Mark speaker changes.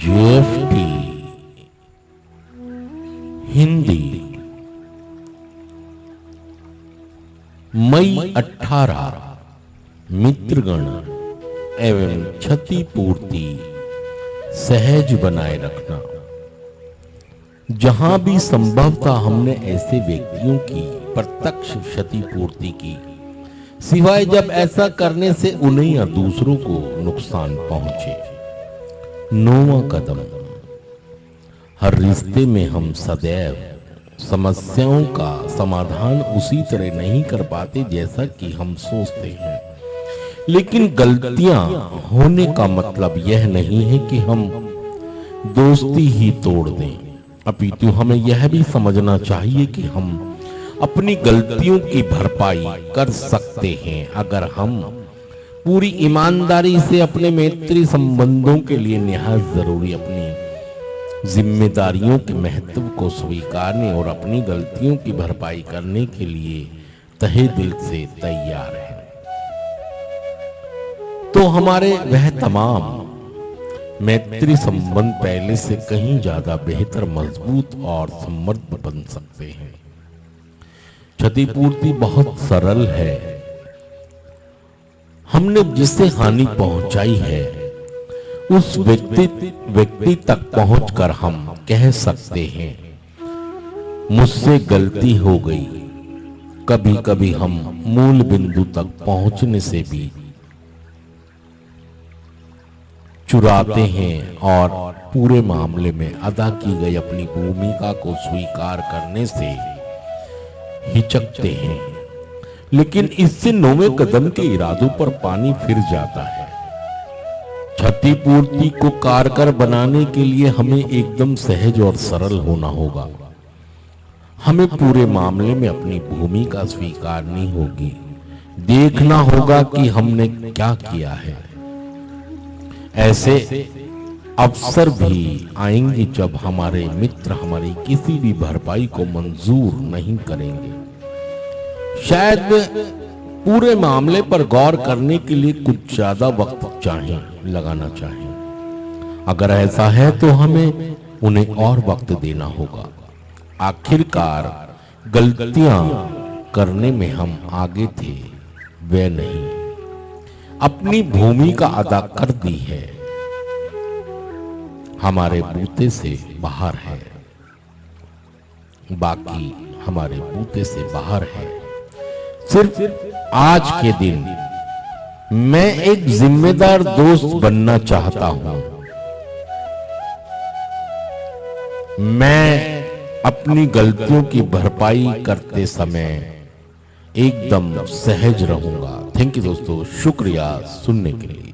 Speaker 1: जेएफटी हिंदी मई 18 मित्रगण एवं क्षतिपूर्ति सहज बनाए रखना। जहां भी संभव था हमने ऐसे व्यक्तियों की प्रत्यक्ष क्षतिपूर्ति की, सिवाय जब ऐसा करने से उन्हें या दूसरों को नुकसान पहुंचे। 9वां कदम, हर रिश्ते में हम सदैव समस्याओं का समाधान उसी तरह नहीं कर पाते जैसा कि हम सोचते हैं, लेकिन गलतियां होने का मतलब यह नहीं है कि हम दोस्ती ही तोड़ दें, अपितु हमें यह भी समझना चाहिए कि हम अपनी गलतियों की भरपाई कर सकते हैं अगर हम पूरी ईमानदारी से अपने मैत्री संबंधों के लिए निहायत जरूरी अपनी जिम्मेदारियों के महत्व को स्वीकारने और अपनी गलतियों की भरपाई करने के लिए तहे दिल से तैयार हैं। तो हमारे वह तमाम मैत्री संबंध पहले से कहीं ज्यादा बेहतर, मजबूत और समृद्ध बन सकते हैं। क्षतिपूर्ति बहुत सरल है। हमने जिसे हानि पहुंचाई है उस व्यक्ति तक पहुंचकर हम कह सकते हैं, मुझसे गलती हो गई। कभी कभी हम मूल बिंदु तक पहुंचने से भी चुराते हैं और पूरे मामले में अदा की गई अपनी भूमिका को स्वीकार करने से हिचकते हैं। लेकिन इससे 9वें कदम के इरादों पर पानी फिर जाता है। क्षतिपूर्ति को कारगर बनाने के लिए हमें एकदम सहज और सरल होना होगा। हमें पूरे मामले में अपनी भूमिका स्वीकारनी होगी, देखना होगा कि हमने क्या किया है। ऐसे अवसर भी आएंगे जब हमारे मित्र हमारी किसी भी भरपाई को मंजूर नहीं करेंगे। शायद पूरे मामले पर गौर करने के लिए कुछ ज्यादा वक्त लगाना चाहें। अगर ऐसा है तो हमें उन्हें और वक्त देना होगा। आखिरकार गलतियां करने में हम आगे थे, वे नहीं। अपनी भूमिका अदा कर दी है, हमारे बूते से बाहर है, बाकी हमारे बूते से बाहर है। सिर्फ आज के दिन मैं एक जिम्मेदार दोस्त बनना चाहता हूं। मैं अपनी गलतियों की भरपाई करते समय एकदम सहज रहूंगा। थैंक यू दोस्तों, शुक्रिया सुनने के लिए।